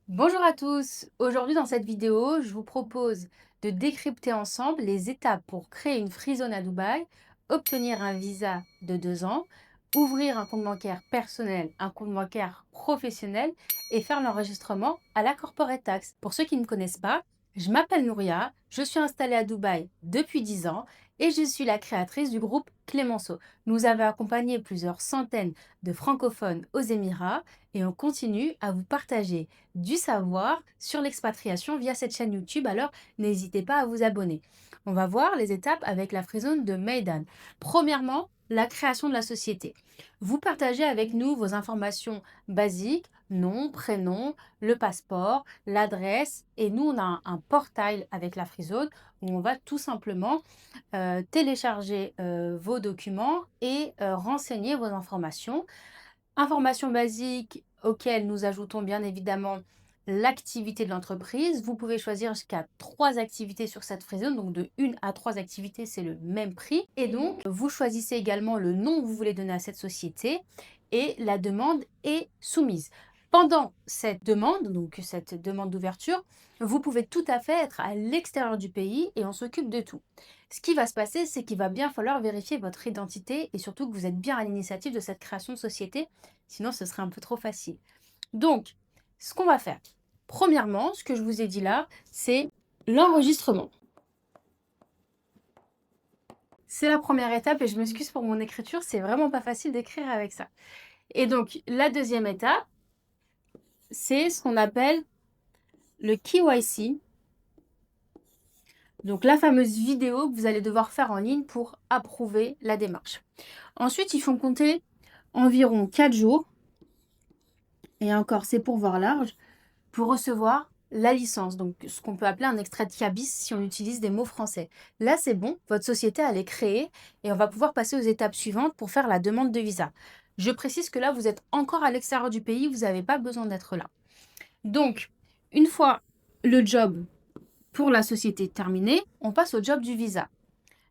Bonjour à tous, aujourd'hui dans cette vidéo, je vous propose de décrypter ensemble les étapes pour créer une free zone à Dubaï, obtenir un visa de 2 ans, ouvrir un compte bancaire personnel, un compte bancaire professionnel et faire l'enregistrement à la corporate tax. Pour ceux qui ne me connaissent pas, je m'appelle Nouria, je suis installée à Dubaï depuis 10 ans et je suis la créatrice du groupe Clémenceau. Nous avons accompagné plusieurs centaines de francophones aux Émirats et on continue à vous partager du savoir sur l'expatriation via cette chaîne YouTube, alors n'hésitez pas à vous abonner. On va voir les étapes avec la Freezone de Maidan. Premièrement, la création de la société. Vous partagez avec nous vos informations basiques, nom, prénom, le passeport, l'adresse, et nous on a un portail avec la Freezone où on va tout simplement télécharger vos documents et renseigner vos informations. Informations basiques auxquelles nous ajoutons bien évidemment l'activité de l'entreprise. Vous pouvez choisir jusqu'à 3 activités sur cette free zone, donc de 1 à 3 activités, c'est le même prix. Et donc, vous choisissez également le nom que vous voulez donner à cette société et la demande est soumise. Pendant cette demande d'ouverture, vous pouvez tout à fait être à l'extérieur du pays et on s'occupe de tout. Ce qui va se passer, c'est qu'il va bien falloir vérifier votre identité et surtout que vous êtes bien à l'initiative de cette création de société. Sinon, ce serait un peu trop facile. Donc, ce qu'on va faire, premièrement, ce que je vous ai dit là, c'est l'enregistrement. C'est la première étape et je m'excuse pour mon écriture, c'est vraiment pas facile d'écrire avec ça. Et donc, la deuxième étape, c'est ce qu'on appelle le KYC. Donc, la fameuse vidéo que vous allez devoir faire en ligne pour approuver la démarche. Ensuite, il faut compter environ 4 jours, et encore, c'est pour voir large, pour recevoir la licence, donc ce qu'on peut appeler un extrait de cabis si on utilise des mots français. Là, c'est bon, votre société, elle est créée et on va pouvoir passer aux étapes suivantes pour faire la demande de visa. Je précise que là, vous êtes encore à l'extérieur du pays, vous n'avez pas besoin d'être là. Donc, une fois le job pour la société terminé, on passe au job du visa.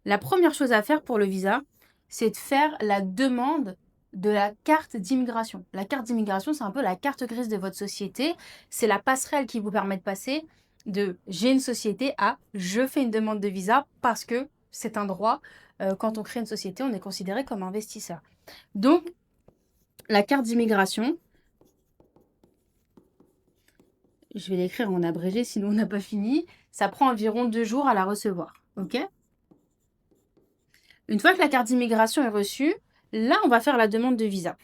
La première chose à faire pour le visa, c'est de faire la demande de la carte d'immigration. La carte d'immigration, c'est un peu la carte grise de votre société. C'est la passerelle qui vous permet de passer de j'ai une société à je fais une demande de visa parce que c'est un droit. Quand on crée une société, on est considéré comme investisseur. Donc, la carte d'immigration, je vais l'écrire en abrégé, sinon on n'a pas fini. Ça prend environ 2 jours à la recevoir. OK? Une fois que la carte d'immigration est reçue, là, on va faire la demande de visa.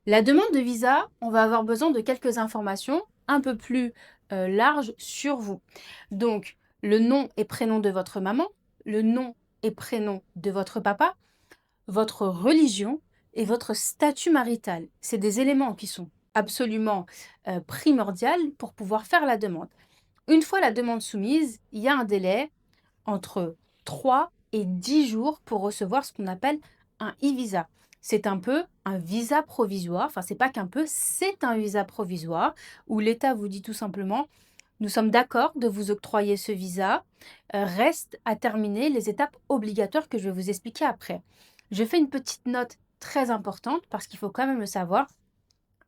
La demande de visa, on va avoir besoin de quelques informations un peu plus larges sur vous. Donc, le nom et prénom de votre maman, le nom et prénom de votre papa, votre religion et votre statut marital. C'est des éléments qui sont absolument primordiaux pour pouvoir faire la demande. Une fois la demande soumise, il y a un délai entre 3 et 10 jours pour recevoir ce qu'on appelle un e-visa. C'est un peu un visa provisoire, enfin c'est pas qu'un peu, c'est un visa provisoire où l'État vous dit tout simplement nous sommes d'accord de vous octroyer ce visa, reste à terminer les étapes obligatoires que je vais vous expliquer après. Je fais une petite note très importante parce qu'il faut quand même le savoir,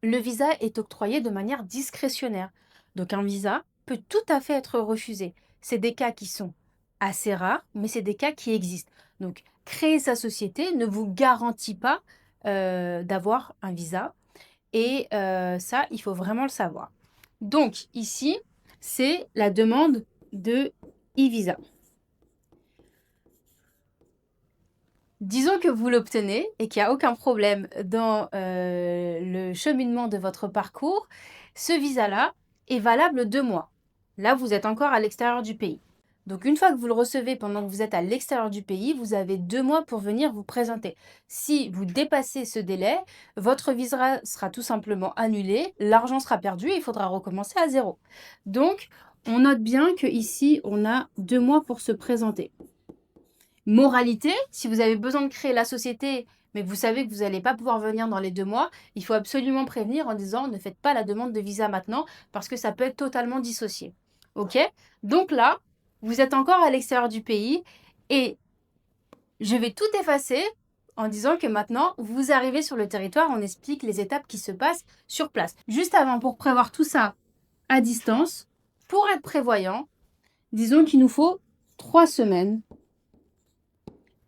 le visa est octroyé de manière discrétionnaire. Donc un visa peut tout à fait être refusé. C'est des cas qui sont assez rares, mais c'est des cas qui existent. Donc créer sa société ne vous garantit pas d'avoir un visa. Et ça, il faut vraiment le savoir. Donc ici, c'est la demande de e-visa. Disons que vous l'obtenez et qu'il n'y a aucun problème dans le cheminement de votre parcours. Ce visa-là est valable 2 mois. Là, vous êtes encore à l'extérieur du pays. Donc, une fois que vous le recevez pendant que vous êtes à l'extérieur du pays, vous avez 2 mois pour venir vous présenter. Si vous dépassez ce délai, votre visa sera tout simplement annulé, l'argent sera perdu et il faudra recommencer à zéro. Donc, on note bien qu'ici, on a 2 mois pour se présenter. Moralité, si vous avez besoin de créer la société, mais que vous savez que vous n'allez pas pouvoir venir dans les 2 mois, il faut absolument prévenir en disant ne faites pas la demande de visa maintenant parce que ça peut être totalement dissocié. OK? Donc là, vous êtes encore à l'extérieur du pays et je vais tout effacer en disant que maintenant, vous arrivez sur le territoire, on explique les étapes qui se passent sur place. Juste avant, pour prévoir tout ça, à distance. Pour être prévoyant, disons qu'il nous faut 3 semaines.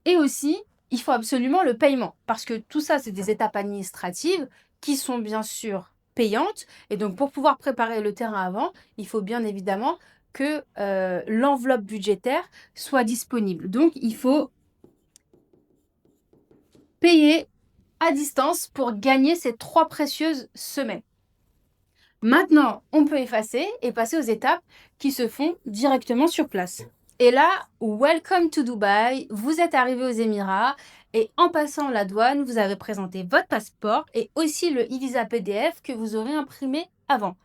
Et aussi, il faut absolument le paiement, parce que tout ça, c'est des étapes administratives qui sont bien sûr payantes. Et donc, pour pouvoir préparer le terrain avant, il faut bien évidemment que l'enveloppe budgétaire soit disponible. Donc, il faut payer à distance pour gagner ces 3 précieuses semaines. Maintenant, on peut effacer et passer aux étapes qui se font directement sur place. Et là, welcome to Dubaï, vous êtes arrivé aux Émirats et en passant la douane, vous avez présenté votre passeport et aussi le e-visa PDF que vous aurez imprimé avant.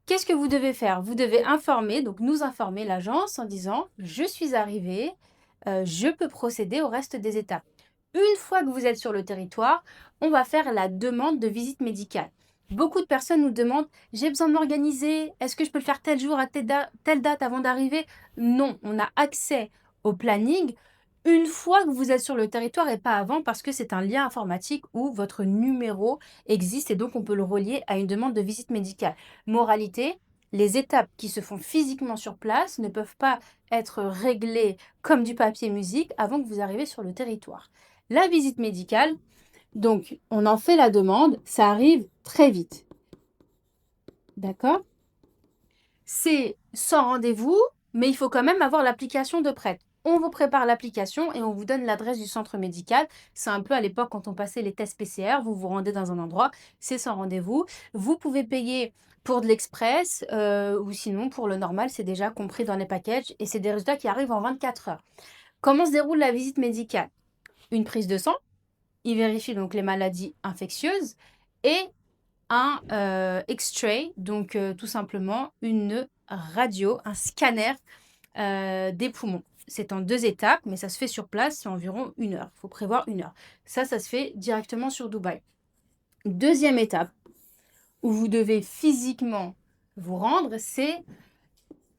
Qu'est-ce que vous devez faire? Vous devez informer, donc nous informer l'agence en disant « Je suis arrivé, je peux procéder au reste des étapes ». Une fois que vous êtes sur le territoire, on va faire la demande de visite médicale. Beaucoup de personnes nous demandent « J'ai besoin de m'organiser, est-ce que je peux le faire tel jour à telle date avant d'arriver ?» Non, on a accès au planning une fois que vous êtes sur le territoire et pas avant parce que c'est un lien informatique où votre numéro existe et donc on peut le relier à une demande de visite médicale. Moralité, les étapes qui se font physiquement sur place ne peuvent pas être réglées comme du papier musique avant que vous arriviez sur le territoire. La visite médicale, donc on en fait la demande, ça arrive très vite. D'accord? C'est sans rendez-vous, mais il faut quand même avoir l'application de prête. On vous prépare l'application et on vous donne l'adresse du centre médical. C'est un peu à l'époque quand on passait les tests PCR, vous vous rendez dans un endroit, c'est sans rendez-vous. Vous pouvez payer pour de l'express ou sinon pour le normal, c'est déjà compris dans les packages et c'est des résultats qui arrivent en 24 heures. Comment se déroule la visite médicale? Une prise de sang, il vérifie donc les maladies infectieuses et un X-ray, donc tout simplement une radio, un scanner des poumons. C'est en 2 étapes, mais ça se fait sur place, c'est environ 1 heure. Il faut prévoir 1 heure. Ça se fait directement sur Dubaï. Deuxième étape, où vous devez physiquement vous rendre, c'est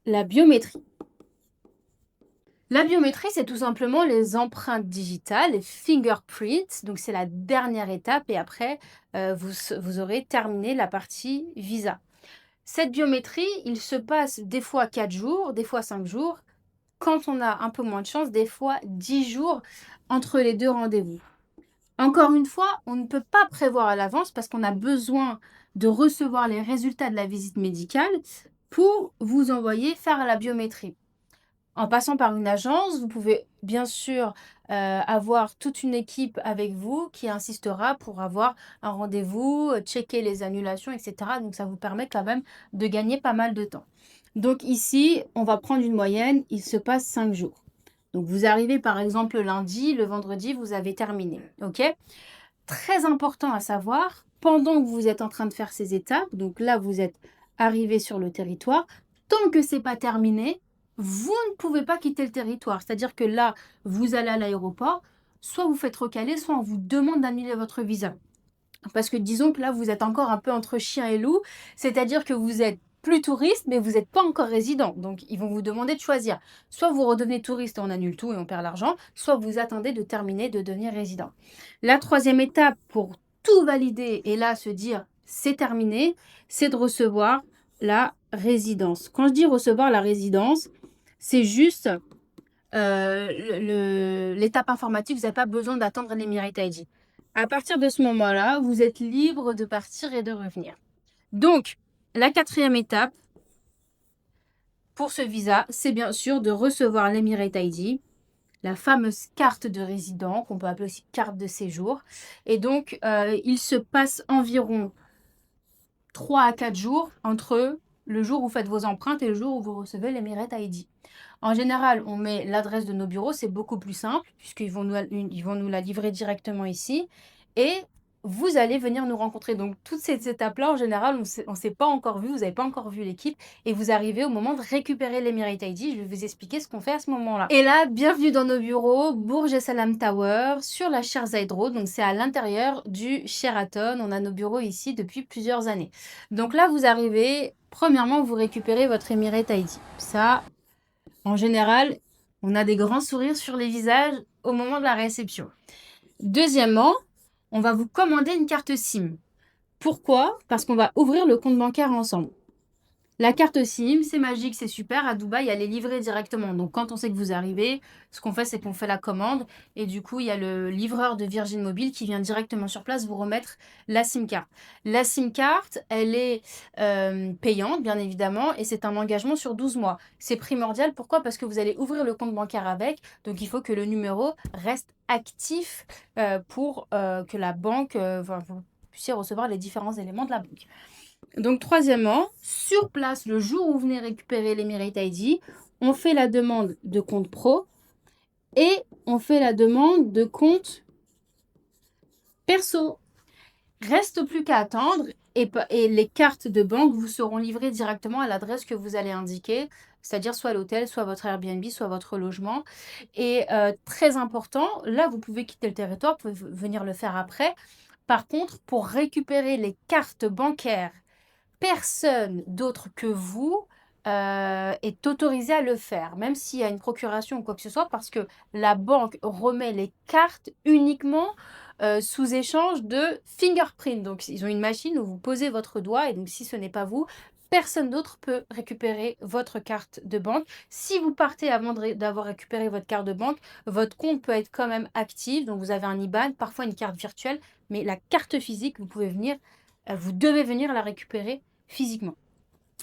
la biométrie. La biométrie, c'est tout simplement les empreintes digitales, les fingerprints. Donc, c'est la dernière étape et après, vous aurez terminé la partie visa. Cette biométrie, il se passe des fois 4 jours, des fois 5 jours. Quand on a un peu moins de chance, des fois 10 jours entre les 2 rendez-vous. Encore une fois, on ne peut pas prévoir à l'avance parce qu'on a besoin de recevoir les résultats de la visite médicale pour vous envoyer faire la biométrie. En passant par une agence, vous pouvez bien sûr avoir toute une équipe avec vous qui insistera pour avoir un rendez-vous, checker les annulations, etc. Donc, ça vous permet quand même de gagner pas mal de temps. Donc ici, on va prendre une moyenne, il se passe 5 jours. Donc, vous arrivez par exemple le lundi, le vendredi, vous avez terminé. OK? Très important à savoir, pendant que vous êtes en train de faire ces étapes, donc là, vous êtes arrivé sur le territoire, tant que c'est pas terminé, vous ne pouvez pas quitter le territoire. C'est-à-dire que là, vous allez à l'aéroport, soit vous faites recaler, soit on vous demande d'annuler votre visa. Parce que disons que là, vous êtes encore un peu entre chien et loup, c'est-à-dire que vous êtes plus touriste, mais vous n'êtes pas encore résident. Donc, ils vont vous demander de choisir. Soit vous redevenez touriste et on annule tout et on perd l'argent, soit vous attendez de terminer de devenir résident. La troisième étape pour tout valider et là se dire c'est terminé, c'est de recevoir la résidence. Quand je dis recevoir la résidence, c'est juste l'étape informatique, vous n'avez pas besoin d'attendre l'Emirate ID. À partir de ce moment-là, vous êtes libre de partir et de revenir. Donc, la quatrième étape pour ce visa, c'est bien sûr de recevoir l'Emirate ID, la fameuse carte de résident, qu'on peut appeler aussi carte de séjour. Et donc, il se passe environ 3 à 4 jours entre le jour où vous faites vos empreintes et le jour où vous recevez l'Emirate ID. En général, on met l'adresse de nos bureaux, c'est beaucoup plus simple puisqu'ils vont nous la livrer directement ici et vous allez venir nous rencontrer. Donc, toutes ces étapes-là, en général, on ne s'est pas encore vu, vous n'avez pas encore vu l'équipe et vous arrivez au moment de récupérer l'Emirate ID. Je vais vous expliquer ce qu'on fait à ce moment-là. Et là, bienvenue dans nos bureaux, Burj Al Salam Tower, sur la Sheikh Road. Donc, c'est à l'intérieur du Sheraton. On a nos bureaux ici depuis plusieurs années. Donc là, vous arrivez, premièrement, vous récupérez votre Emirate ID. Ça, en général, on a des grands sourires sur les visages au moment de la réception. Deuxièmement, on va vous commander une carte SIM. Pourquoi? Parce qu'on va ouvrir le compte bancaire ensemble. La carte SIM, c'est magique, c'est super. À Dubaï, elle est livrée directement. Donc, quand on sait que vous arrivez, ce qu'on fait, c'est qu'on fait la commande. Et du coup, il y a le livreur de Virgin Mobile qui vient directement sur place vous remettre la SIM card. La SIM card, elle est payante, bien évidemment, et c'est un engagement sur 12 mois. C'est primordial. Pourquoi? Parce que vous allez ouvrir le compte bancaire avec. Donc, il faut que le numéro reste actif pour que la banque, vous puissiez recevoir les différents éléments de la banque. Donc, troisièmement, sur place, le jour où vous venez récupérer l'Emirate ID, on fait la demande de compte pro et on fait la demande de compte perso. Reste plus qu'à attendre et les cartes de banque vous seront livrées directement à l'adresse que vous allez indiquer, c'est-à-dire soit l'hôtel, soit votre Airbnb, soit votre logement. Et très important, là, vous pouvez quitter le territoire, vous pouvez venir le faire après. Par contre, pour récupérer les cartes bancaires, personne d'autre que vous est autorisé à le faire, même s'il y a une procuration ou quoi que ce soit, parce que la banque remet les cartes uniquement sous échange de fingerprint. Donc, ils ont une machine où vous posez votre doigt et donc, si ce n'est pas vous, personne d'autre peut récupérer votre carte de banque. Si vous partez avant d'avoir récupéré votre carte de banque, votre compte peut être quand même actif. Donc, vous avez un IBAN, parfois une carte virtuelle, mais la carte physique, vous devez venir la récupérer physiquement.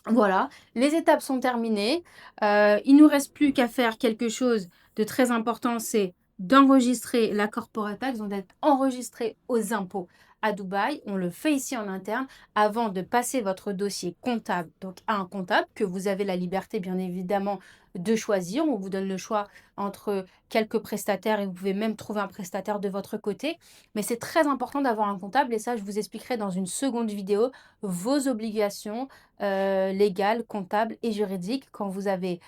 Voilà, les étapes sont terminées. Il nous reste plus qu'à faire quelque chose de très important, c'est d'enregistrer la corporate tax, donc d'être enregistré aux impôts à Dubaï. On le fait ici en interne avant de passer votre dossier comptable, donc à un comptable que vous avez la liberté bien évidemment de choisir. On vous donne le choix entre quelques prestataires et vous pouvez même trouver un prestataire de votre côté. Mais c'est très important d'avoir un comptable et ça, je vous expliquerai dans une seconde vidéo vos obligations légales, comptables et juridiques quand vous avez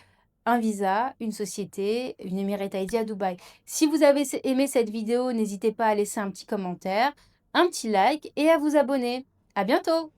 un visa, une société, une Emirate ID à Dubaï. Si vous avez aimé cette vidéo, n'hésitez pas à laisser un petit commentaire, un petit like et à vous abonner. À bientôt!